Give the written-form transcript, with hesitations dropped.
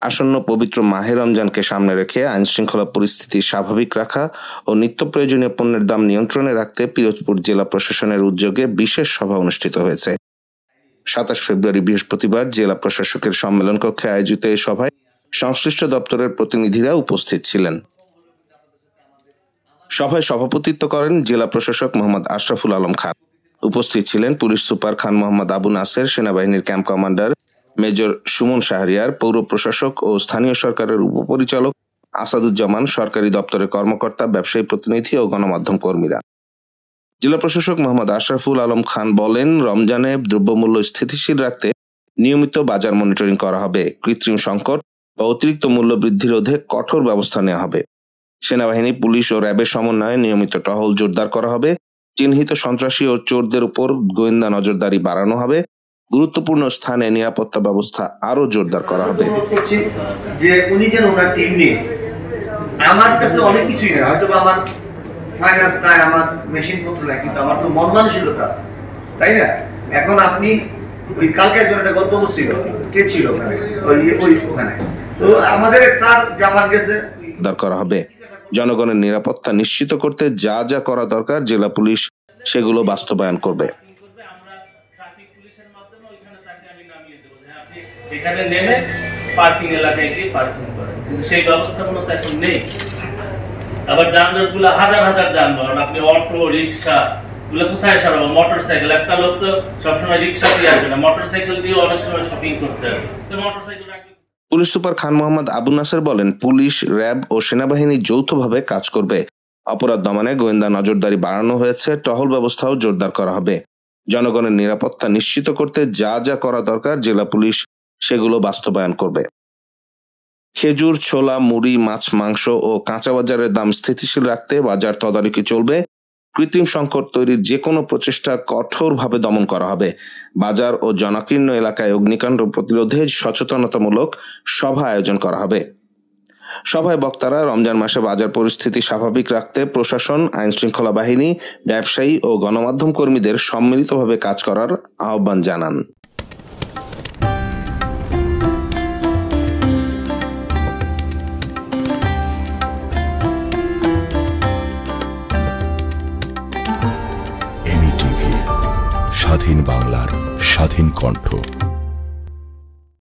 আসন্ন পবিত্র মাহে রমজানকে সামনে রেখে আইনশৃঙ্খলা পরিস্থিতি স্বাভাবিক রাখা ও নিত্য প্রয়োজনীয় পণ্যের দাম নিয়ন্ত্রণে রাখতে পিরোজপুর জেলা প্রশাসনের উদ্যোগে বিশেষ সভা অনুষ্ঠিত হয়েছে। 27 ফেব্রুয়ারি বৃহস্পতিবার জেলা প্রশাসকের সম্মেলন কক্ষে আয়োজিত এই সভায় সংশ্লিষ্ট দপ্তরের প্রতিনিধিরা উপস্থিত ছিলেন। সভায় সভাপতিত্ব করেন জেলা প্রশাসক মোহাম্মদ আশরাফুল আলম খান। উপস্থিত ছিলেন পুলিশ সুপার খান মোহাম্মদ আবু নাসের, সেনাবাহিনীর camp commander major Suman Shahriar, পৌর প্রশাসক ও স্থানীয় সরকারের উপপরিচালক আসাদুজ্জামান, সরকারি দপ্তরের কর্মকর্তা, ব্যবসায়ী প্রতিনিধি ও গণমাধ্যম কর্মীরা। জেলা প্রশাসক মোহাম্মদ আশরাফুল আলম খান বলেন, রমজানে দ্রব্যমূল্য স্থিতিশীল রাখতে নিয়মিত বাজার মনিটরিং করা হবে। কৃত্রিম সংকট বা অতিরিক্ত মূল্য বৃদ্ধি রোধে কঠোর ব্যবস্থা নেওয়া হবে। সেনাবাহিনী, পুলিশ ও র্যাবের সমন্বয়ে নিয়মিত টহল জোরদার করা হবে। চিহ্নিত সন্ত্রাসী ও চোরদের উপর গোয়েন্দা নজরদারি বাড়ানো হবে। গুরুত্বপূর্ণ স্থানে নিরাপত্তা ব্যবস্থা আরো জোরদার করা হবে। যে উনি যেন ওনার টিম নিয়ে, আমার কাছে অনেক কিছুই নেই, হয়তো আমার ফাইন্যান্স নাই, আমার মেশিন পত্র নাই, কিন্তু আমার তো মন মানসিকতা আছে, তাই না? এখন আপনি ওই কালকে একজন একটা গল্প ছিল, কে ছিল ওখানে, তো আমাদের এক স্যার জামান গেছে করা হবে। জনগণের নিরাপত্তা নিশ্চিত করতে যা যা করা দরকার জেলা পুলিশ সেগুলো বাস্তবায়ন করবে। এখানে নেমে পার্কিং এলাকায় গিয়ে পার্কিং করে, কিন্তু সেই ব্যবস্থাপনা তো এখন নেই। আবার যানজটগুলো হাজার হাজার যানবাহন, আপনি অটো, রিক্সা গুলো কোথায় সারাবো? মোটরসাইকেল, একটা লোক তো সবসময় রিক্সা দিয়ে আসবে না, মোটরসাইকেল দিয়ে অনেক সময় শপিং করতে হবে, তো মোটরসাইকেল রাখবে। পুলিশ সুপার খান মোহাম্মদ আবু নাসের বলেন, পুলিশ, র্যাব ও সেনাবাহিনী যৌথভাবে কাজ করবে। অপরাধ দমনে গোয়েন্দা নজরদারি বাড়ানো হয়েছে, টহল ব্যবস্থাও জোরদার করা হবে। জনগণের নিরাপত্তা নিশ্চিত করতে যা যা করা দরকার জেলা পুলিশ সেগুলো বাস্তবায়ন করবে। খেজুর, ছোলা, মুড়ি, মাছ, মাংস ও কাঁচা বাজারের দাম স্থিতিশীল রাখতে বাজার তদারকি চলবে। কৃত্রিম সংকট তৈরির যে কোনো প্রচেষ্টা কঠোরভাবে দমন করা হবে। বাজার ও জনাকীর্ণ এলাকায় অগ্নিকাণ্ড প্রতিরোধে সচেতনতামূলক সভা আয়োজন করা হবে। সভায় বক্তারা রমজান মাসে বাজার পরিস্থিতি স্বাভাবিক রাখতে প্রশাসন, আইনশৃঙ্খলা বাহিনী, ব্যবসায়ী ও গণমাধ্যম কর্মীদের সম্মিলিতভাবে কাজ করার আহ্বান জানান। স্বাধীন বাংলার স্বাধীন কণ্ঠ।